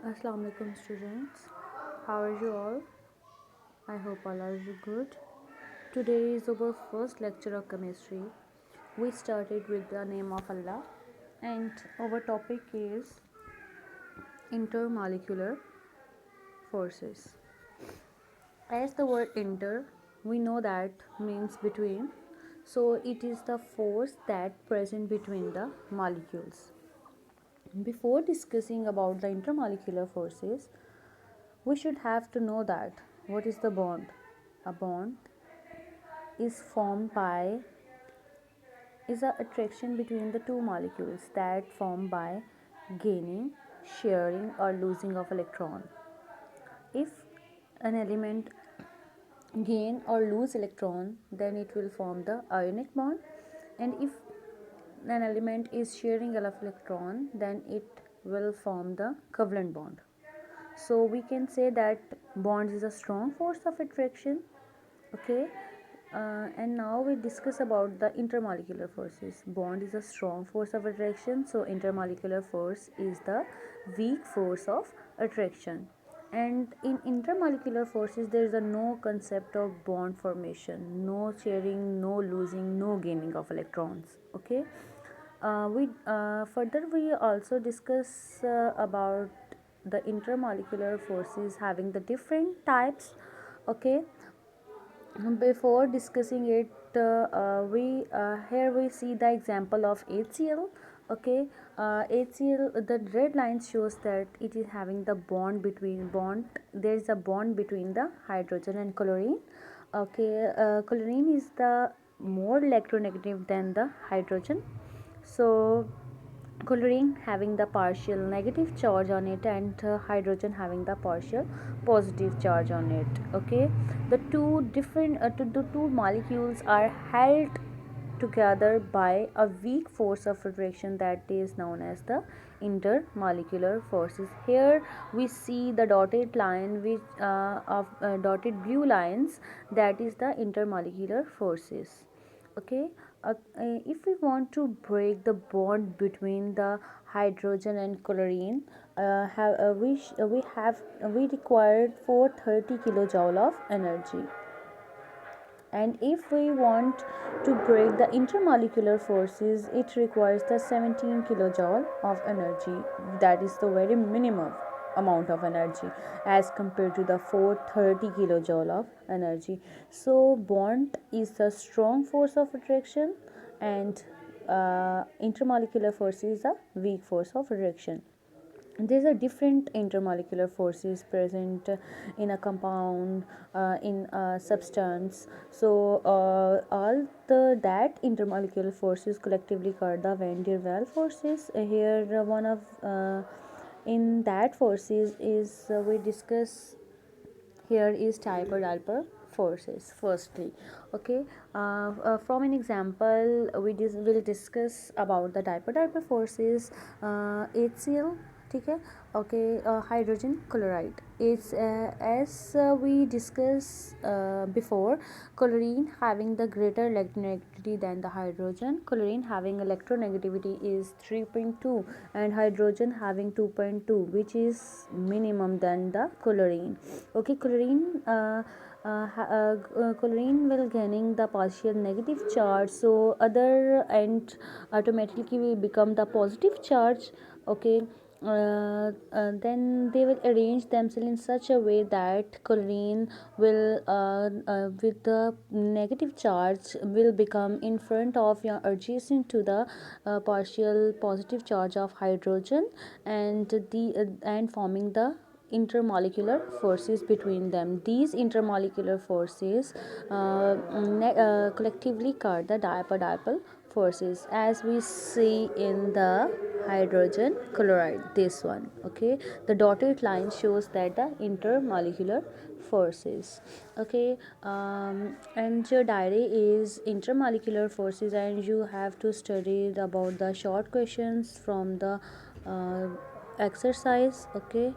Assalamu alaikum students. How are you all? I hope all are you good. Today is our first lecture of chemistry. We started with the name of Allah and our topic is intermolecular forces. As the word inter, we know that means between. So it is the force that present between the molecules. Before discussing about the intermolecular forces, we should have to know that what is the bond. A bond is formed by is a attraction between the two molecules that form by gaining, sharing or losing of electron. If an element gain or lose electron, then it will form the ionic bond, and if an element is sharing of electron, then it will form the covalent bond. So we can say that bonds is a strong force of attraction. Okay, and now we discuss about the intermolecular forces. Bond is a strong force of attraction, so intermolecular force is the weak force of attraction. And in intermolecular forces there is a no concept of bond formation, no sharing, no losing, no gaining of electrons. Okay, we further we also discuss about the intermolecular forces having the different types. Okay, before discussing it, we here we see the example of HCl. Okay, HCl, the red line shows that it is having the bond, there is a bond between the hydrogen and chlorine. Okay, chlorine is the more electronegative than the hydrogen. So chlorine having the partial negative charge on it, and hydrogen having the partial positive charge on it. Okay, the the two molecules are held together by a weak force of attraction that is known as the intermolecular forces. Here we see the dotted line which of dotted blue lines, that is the intermolecular forces. Okay, if we want to break the bond between the hydrogen and chlorine, we required 430 kilojoule of energy, and if we want to break the intermolecular forces, it requires the 17 kilojoule of energy. That is the very minimum amount of energy as compared to the 430 kilojoule of energy. So bond is the strong force of attraction, and intermolecular force is a weak force of attraction. There's a different intermolecular forces present in a compound, in a substance. So all the that intermolecular forces collectively called the van der Waals forces. Here one of in that forces is we discuss here is Typer-Dalper forces firstly. Okay, from an example will discuss about the Typer-Dalper forces. HCl, ठीक है. Okay, hydrogen chloride is as we discussed before, chlorine having the greater electronegativity than the hydrogen. Chlorine having electronegativity is 3.2 and hydrogen having 2.2, which is minimum than the chlorine. Okay, chlorine will gaining the partial negative charge, so other end automatically will become the positive charge. Okay, then they will arrange themselves in such a way that chlorine will with the negative charge will become in front of your adjacent to the partial positive charge of hydrogen, and and forming the intermolecular forces between them. These intermolecular forces collectively called the dipole forces, as we see in the hydrogen chloride, this one. Okay, the dotted line shows that the intermolecular forces. Okay, and your diary is intermolecular forces, and you have to study about the short questions from the exercise. Okay.